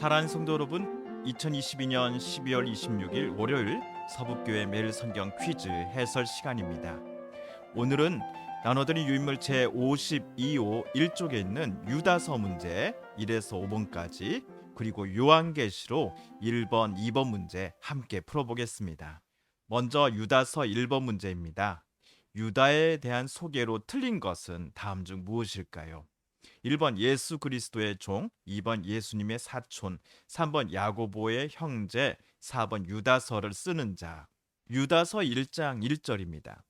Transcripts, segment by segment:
사랑하는 성도 여러분, 2022년 12월 26일 월요일 서북교회 매일 성경 퀴즈 해설 시간입니다. 오늘은 나눠드린 유인물 제52호 1쪽에 있는 유다서 문제 1에서 5번까지 그리고 요한계시록 1번, 2번 문제 함께 풀어보겠습니다. 먼저 유다서 1번 문제입니다. 유다에 대한 소개로 틀린 것은 다음 중 무엇일까요? 1번 예수 그리스도의 종, 2번 예수님의 사촌, 3번 야고보의 형제, 4번 유다서를 쓰는 자. 유다서 1장 1절입니다.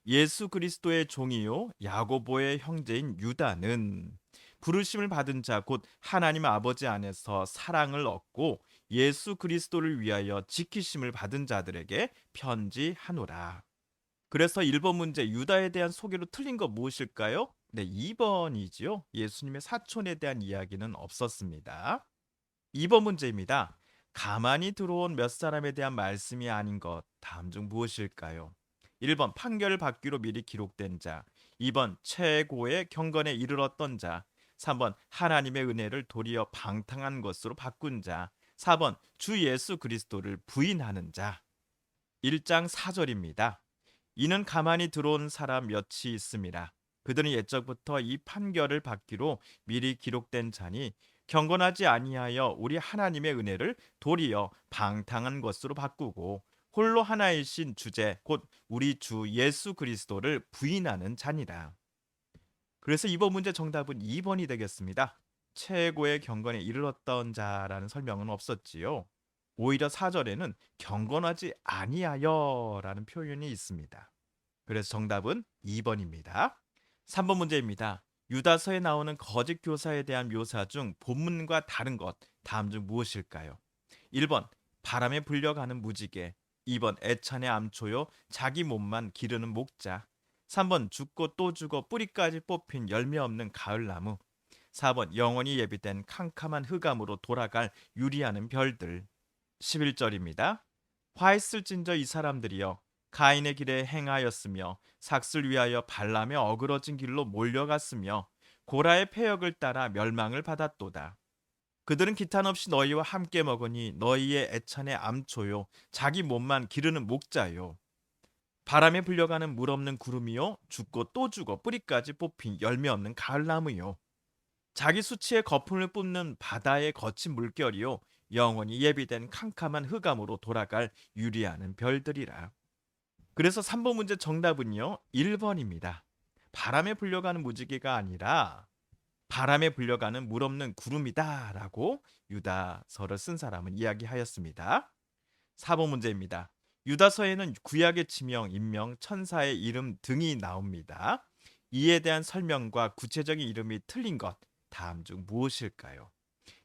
예수 그리스도의 종이요 야고보의 형제인 유다는 부르심을 받은 자 곧 하나님 아버지 안에서 사랑을 얻고 예수 그리스도를 위하여 지키심을 받은 자들에게 편지하노라. 그래서 1번 문제 유다에 대한 소개로 틀린 거 무엇일까요? 네, 2번이지요. 예수님의 사촌에 대한 이야기는 없었습니다. 2번 문제입니다. 가만히 들어온 몇 사람에 대한 말씀이 아닌 것 다음 중 무엇일까요? 1번 판결을 받기로 미리 기록된 자, 2번 최고의 경건에 이르렀던 자, 3번 하나님의 은혜를 도리어 방탕한 것으로 바꾼 자, 4번 주 예수 그리스도를 부인하는 자. 1장 4절입니다. 이는 가만히 들어온 사람 몇이 있음이라. 그들은 옛적부터 이 판결을 받기로 미리 기록된 자니 경건하지 아니하여 우리 하나님의 은혜를 도리어 방탕한 것으로 바꾸고 홀로 하나이신 주제 곧 우리 주 예수 그리스도를 부인하는 자니라. 그래서 이번 문제 정답은 2번이 되겠습니다. 최고의 경건에 이르렀던 자라는 설명은 없었지요. 오히려 4절에는 경건하지 아니하여라는 표현이 있습니다. 그래서 정답은 2번입니다. 3번 문제입니다. 유다서에 나오는 거짓 교사에 대한 묘사 중 본문과 다른 것 다음 중 무엇일까요? 1번 바람에 불려가는 무지개, 2번 애찬의 암초요 자기 몸만 기르는 목자, 3번 죽고 또 죽어 뿌리까지 뽑힌 열매 없는 가을나무, 4번 영원히 예비된 캄캄한 흑암으로 돌아갈 유리하는 별들. 11절입니다. 화 있을진저 이 사람들이여 가인의 길에 행하였으며 삭슬 위하여 발람의 어그러진 길로 몰려갔으며 고라의 패역을 따라 멸망을 받았도다. 그들은 기탄 없이 너희와 함께 먹으니 너희의 애찬의 암초요 자기 몸만 기르는 목자요 바람에 불려가는 물 없는 구름이요 죽고 또 죽어 뿌리까지 뽑힌 열매 없는 가을나무요 자기 수치의 거품을 뿜는 바다의 거친 물결이요 영원히 예비된 캄캄한 흑암으로 돌아갈 유리하는 별들이라. 그래서 3번 문제 정답은요 1번입니다. 바람에 불려가는 무지개가 아니라 바람에 불려가는 물 없는 구름이다 라고 유다서를 쓴 사람은 이야기하였습니다. 4번 문제입니다. 유다서에는 구약의 지명, 인명, 천사의 이름 등이 나옵니다. 이에 대한 설명과 구체적인 이름이 틀린 것 다음 중 무엇일까요?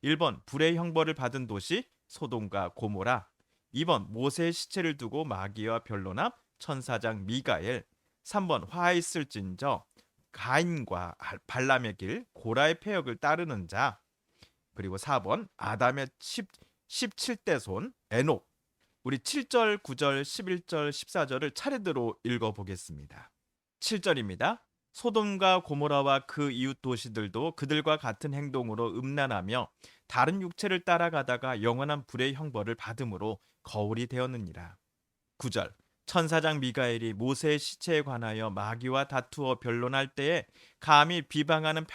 1번 불의 형벌을 받은 도시 소돔과 고모라, 2번 모세의 시체를 두고 마귀와 변론함 천사장 미가엘, 3번 화 있을진저 가인과 발람의 길 고라의 패역을 따르는 자, 그리고 4번 아담의 17대 손 에녹. 우리 7절, 9절, 11절, 14절을 차례대로 읽어보겠습니다. 7절입니다. 소돔과 고모라와 그 이웃 도시들도 그들과 같은 행동으로 음란하며 다른 육체를 따라가다가 영원한 불의 형벌을 받음으로 거울이 되었느니라. 9절 천사장 미가엘이 모세의 시체에 관하여 마귀와 다투어 변론할 때에 감히 비방하는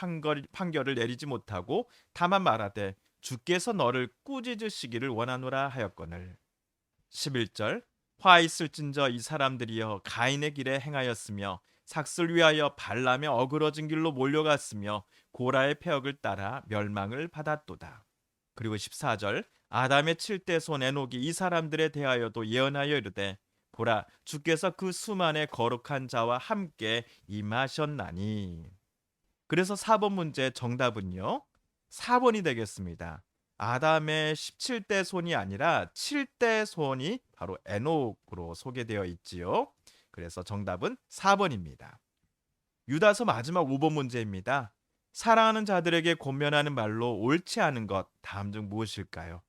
판결을 내리지 못하고 다만 말하되 주께서 너를 꾸짖으시기를 원하노라 하였거늘. 11절 화 있을진저 이 사람들이여 가인의 길에 행하였으며 삭슬 위하여 발람의 어그러진 길로 몰려갔으며 고라의 패역을 따라 멸망을 받았도다. 그리고 14절 아담의 7대 손 에녹이 이 사람들에 대하여도 예언하여 이르되 보라 주께서 그 수만의 거룩한 자와 함께 임하셨나니. 그래서 4번 문제 정답은요 4번이 되겠습니다. 아담의 17대 손이 아니라 7대 손이 바로 에녹으로 소개되어 있지요. 그래서 정답은 4번입니다. 유다서 마지막 5번 문제입니다. 사랑하는 자들에게 권면하는 말로 옳지 않은 것 다음 중 무엇일까요?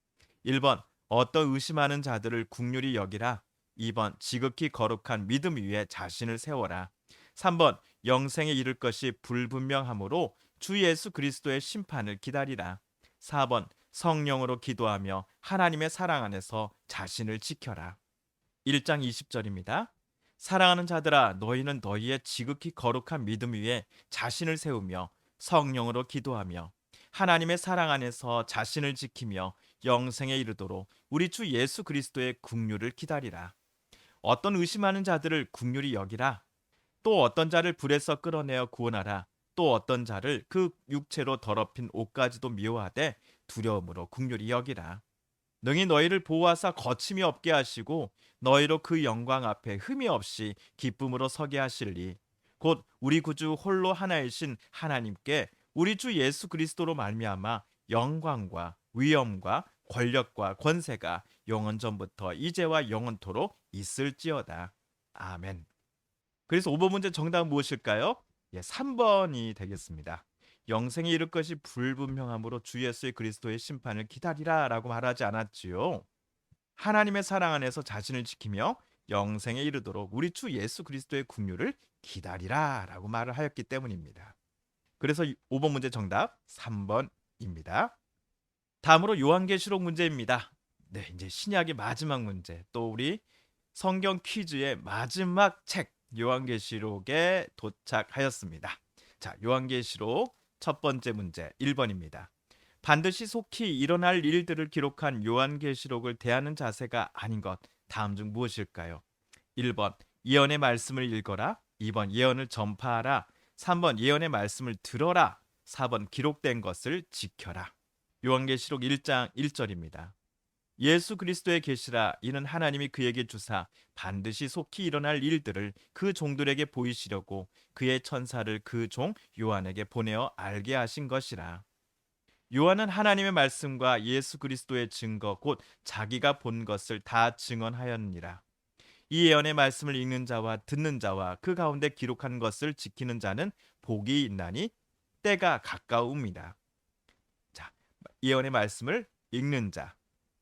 1번 어떤 의심하는 자들을 긍휼히 여기라, 2번 지극히 거룩한 믿음 위에 자신을 세워라, 3번 영생에 이를 것이 불분명하므로 주 예수 그리스도의 심판을 기다리라, 4번 성령으로 기도하며 하나님의 사랑 안에서 자신을 지켜라. 1장 20절입니다. 사랑하는 자들아, 너희는 너희의 지극히 거룩한 믿음 위에 자신을 세우며 성령으로 기도하며 하나님의 사랑 안에서 자신을 지키며 영생에 이르도록 우리 주 예수 그리스도의 긍휼을 기다리라. 어떤 의심하는 자들을 긍휼히 여기라. 또 어떤 자를 불에서 끌어내어 구원하라. 또 어떤 자를 그 육체로 더럽힌 옷까지도 미워하되 두려움으로 긍휼히 여기라. 능히 너희를 보호하사 거침이 없게 하시고 너희로 그 영광 앞에 흠이 없이 기쁨으로 서게 하실리. 곧 우리 구주 홀로 하나이신 하나님께 우리 주 예수 그리스도로 말미암아 영광과 위엄과 권력과 권세가 영원 전부터 이제와 영원토록 있을지어다. 아멘. 그래서 5번 문제 정답은 무엇일까요? 3번이 되겠습니다. 영생에 이를 것이 불분명함으로 주 예수 그리스도의 심판을 기다리라 라고 말하지 않았지요. 하나님의 사랑 안에서 자신을 지키며 영생에 이르도록 우리 주 예수 그리스도의 긍휼을 기다리라 라고 말을 하였기 때문입니다. 그래서 5번 문제 정답 3번입니다. 다음으로 요한계시록 문제입니다. 네, 이제 신약의 마지막 문제, 또 우리 성경 퀴즈의 마지막 책 요한계시록에 도착하였습니다. 자, 요한계시록 첫 번째 문제 1번입니다. 반드시 속히 일어날 일들을 기록한 요한계시록을 대하는 자세가 아닌 것 다음 중 무엇일까요? 1번 예언의 말씀을 읽어라. 2번 예언을 전파하라. 3번 예언의 말씀을 들어라. 4번 기록된 것을 지켜라. 요한계시록 1장 1절입니다. 예수 그리스도의 계시라. 이는 하나님이 그에게 주사 반드시 속히 일어날 일들을 그 종들에게 보이시려고 그의 천사를 그 종 요한에게 보내어 알게 하신 것이라. 요한은 하나님의 말씀과 예수 그리스도의 증거 곧 자기가 본 것을 다 증언하였느니라. 이 예언의 말씀을 읽는 자와 듣는 자와 그 가운데 기록한 것을 지키는 자는 복이 있나니 때가 가까움이라. 자, 예언의 말씀을 읽는 자,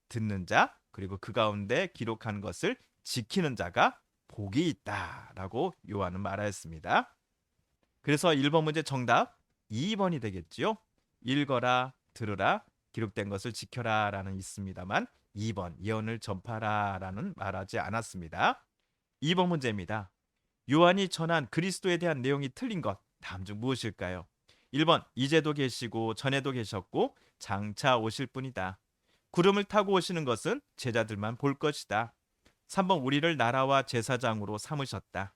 듣는 자, 그리고 그 가운데 기록한 것을 지키는 자가 복이 있다라고 요한은 말하였습니다. 그래서 1번 문제 정답 2번이 되겠지요. 읽어라, 들으라, 기록된 것을 지켜라 라는 있습니다만 2번 예언을 전파라 라는 말하지 않았습니다. 2번 문제입니다. 요한이 전한 그리스도에 대한 내용이 틀린 것 다음 중 무엇일까요? 1번 이제도 계시고 전에도 계셨고 장차 오실 분이다. 구름을 타고 오시는 것은 제자들만 볼 것이다. 3번 우리를 나라와 제사장으로 삼으셨다.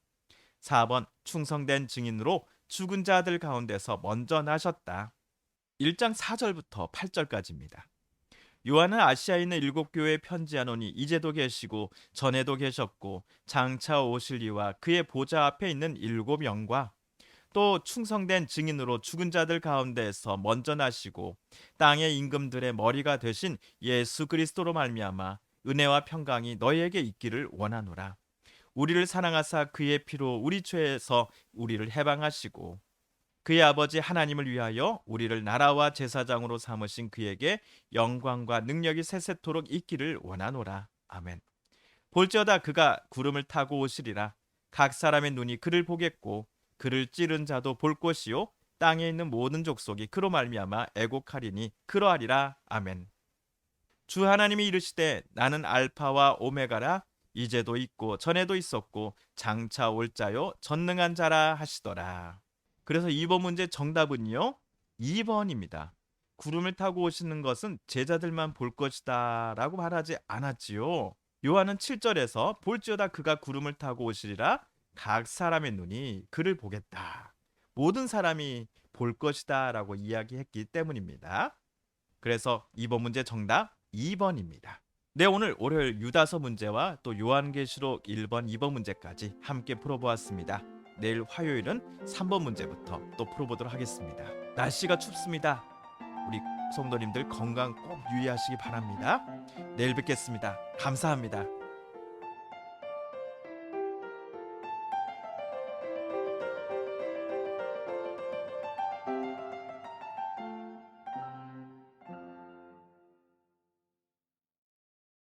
4번 충성된 증인으로 죽은 자들 가운데서 먼저 나셨다. 1장 4절부터 8절까지입니다. 요한은 아시아에 있는 7교회에 편지하노니 이제도 계시고 전에도 계셨고 장차 오실 이와 그의 보좌 앞에 있는 7영과 또 충성된 증인으로 죽은 자들 가운데에서 먼저 나시고 땅의 임금들의 머리가 되신 예수 그리스도로 말미암아 은혜와 평강이 너희에게 있기를 원하노라. 우리를 사랑하사 그의 피로 우리 죄에서 우리를 해방하시고 그의 아버지 하나님을 위하여 우리를 나라와 제사장으로 삼으신 그에게 영광과 능력이 세세토록 있기를 원하노라. 아멘. 볼지어다 그가 구름을 타고 오시리라. 각 사람의 눈이 그를 보겠고 그를 찌른 자도 볼 것이요 땅에 있는 모든 족속이 그로 말미암아 애곡하리니 그러하리라. 아멘. 주 하나님이 이르시되 나는 알파와 오메가라. 이제도 있고 전에도 있었고 장차 올 자요 전능한 자라 하시더라. 그래서 2번 문제 정답은요 2번입니다. 구름을 타고 오시는 것은 제자들만 볼 것이다 라고 말하지 않았지요. 요한은 7절에서 볼지어다 그가 구름을 타고 오시리라. 각 사람의 눈이 그를 보겠다. 모든 사람이 볼 것이다 라고 이야기했기 때문입니다. 그래서 2번 문제 정답 2번입니다. 네, 오늘 월요일 유다서 문제와 또 요한계시록 1번, 2번 문제까지 함께 풀어보았습니다. 내일 화요일은 3번 문제부터 또 풀어보도록 하겠습니다. 날씨가 춥습니다. 우리 성도님들 건강 꼭 유의하시기 바랍니다. 내일 뵙겠습니다. 감사합니다.